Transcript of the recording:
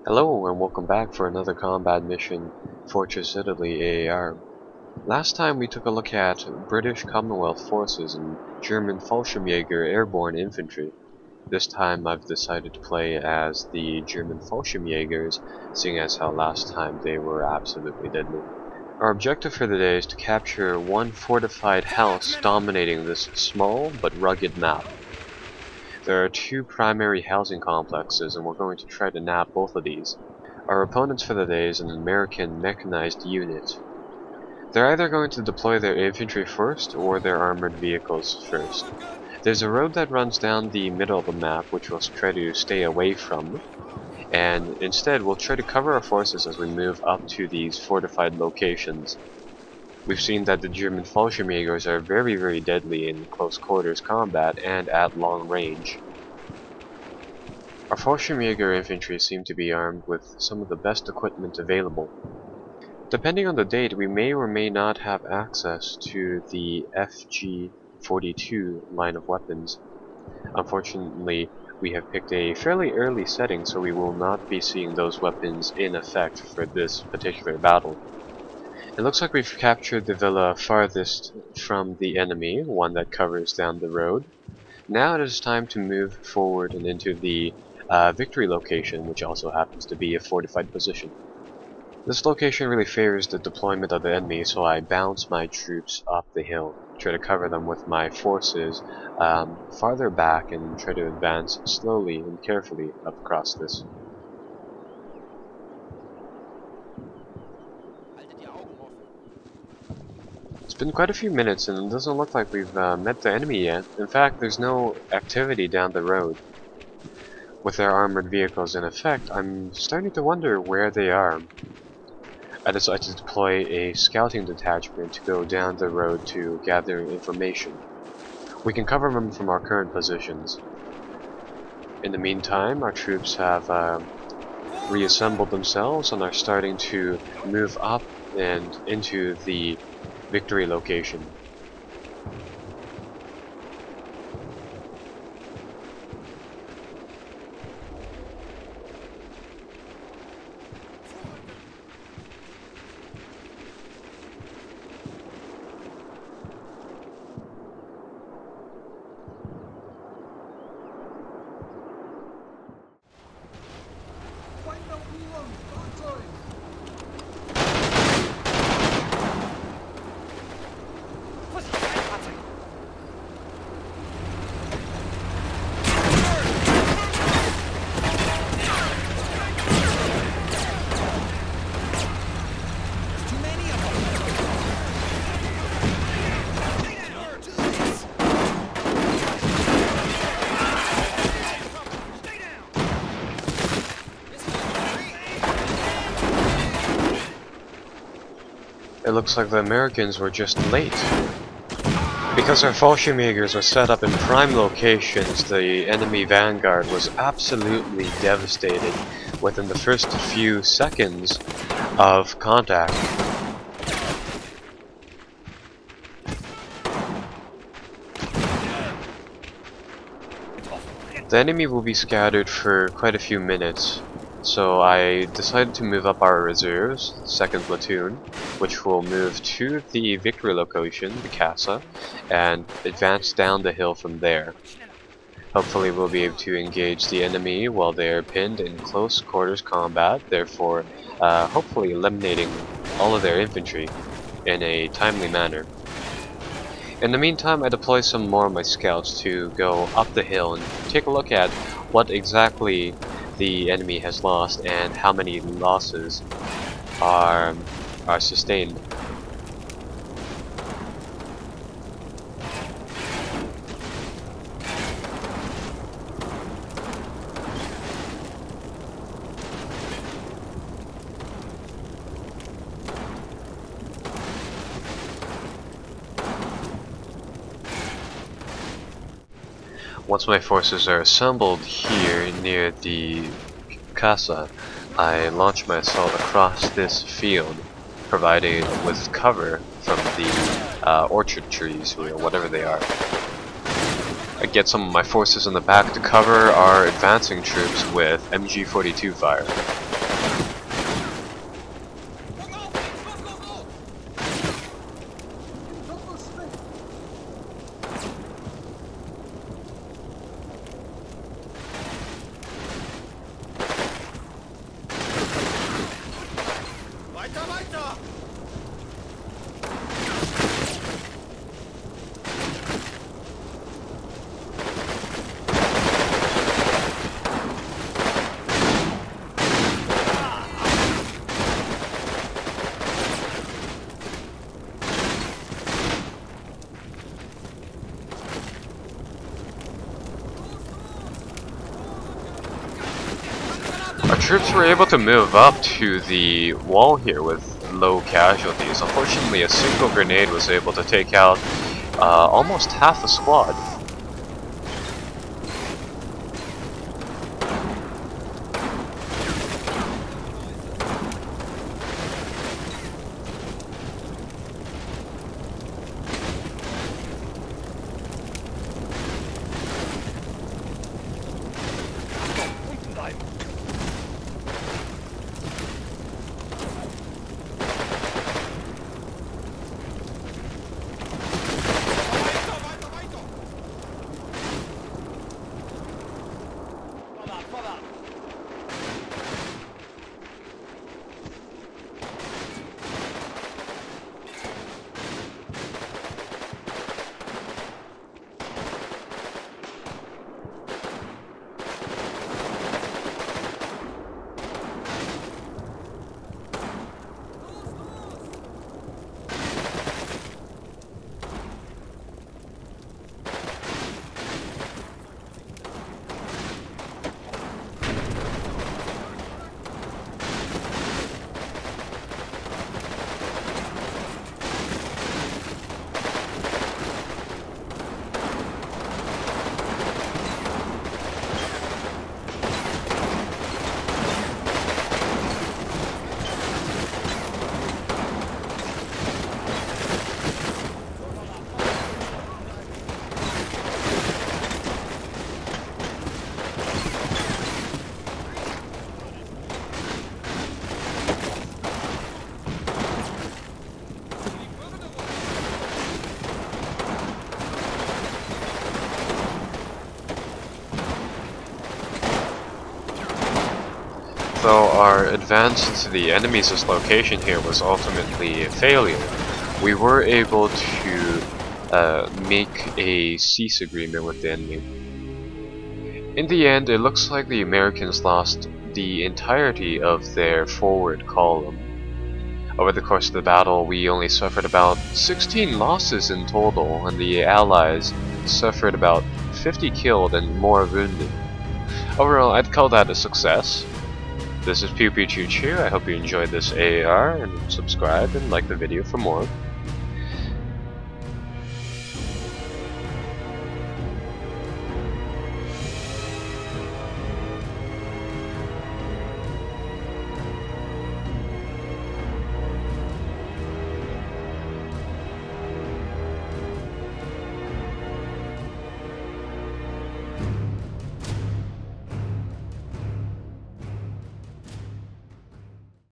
Hello and welcome back for another combat mission, Fortress Italy AAR. Last time we took a look at British Commonwealth forces and German Fallschimjager airborne infantry. This time I've decided to play as the German Fallschirmjägers, seeing as how last time they were absolutely deadly. Our objective for the day is to capture one fortified house dominating this small but rugged map. There are two primary housing complexes, and we're going to try to nab both of these. Our opponents for the day is an American mechanized unit. They're either going to deploy their infantry first, or their armored vehicles first. There's a road that runs down the middle of the map, which we'll try to stay away from, and instead we'll try to cover our forces as we move up to these fortified locations. We've seen that the German Fallschirmjägers are very deadly in close quarters combat and at long range. Our Fallschirmjäger infantry seem to be armed with some of the best equipment available. Depending on the date, we may or may not have access to the FG-42 line of weapons. Unfortunately, we have picked a fairly early setting, so we will not be seeing those weapons in effect for this particular battle. It looks like we've captured the villa farthest from the enemy, one that covers down the road. Now it is time to move forward and into the victory location, which also happens to be a fortified position. This location really favors the deployment of the enemy, so I bounce my troops up the hill, try to cover them with my forces farther back, and try to advance slowly and carefully up across this. It's been quite a few minutes, and it doesn't look like we've met the enemy yet. In fact, there's no activity down the road. With their armored vehicles in effect, I'm starting to wonder where they are. I decided to deploy a scouting detachment to go down the road to gather information. We can cover them from our current positions. In the meantime, our troops have reassembled themselves and are starting to move up and into the victory location. It looks like the Americans were just late. Because our Fallschirmjägers were set up in prime locations, the enemy vanguard was absolutely devastated within the first few seconds of contact. The enemy will be scattered for quite a few minutes, so I decided to move up our reserves, 2nd Platoon, which will move to the victory location, the Casa, and advance down the hill from there. Hopefully we'll be able to engage the enemy while they are pinned in close quarters combat, therefore hopefully eliminating all of their infantry in a timely manner. In the meantime, I deploy some more of my scouts to go up the hill and take a look at what exactly the enemy has lost and how many losses are sustained. Once my forces are assembled here near the Casa, I launch my assault across this field, provided with cover from the orchard trees, or whatever they are. I get some of my forces in the back to cover our advancing troops with MG-42 fire. Our troops were able to move up to the wall here with low casualties. Unfortunately, a single grenade was able to take out almost half the squad. Though our advance into the enemy's location here was ultimately a failure, we were able to make a cease agreement with the enemy. In the end, it looks like the Americans lost the entirety of their forward column. Over the course of the battle, we only suffered about 16 losses in total, and the Allies suffered about 50 killed and more wounded. Overall, I'd call that a success. This is Pew Pew Choo Choo. I hope you enjoyed this AAR, and subscribe and like the video for more.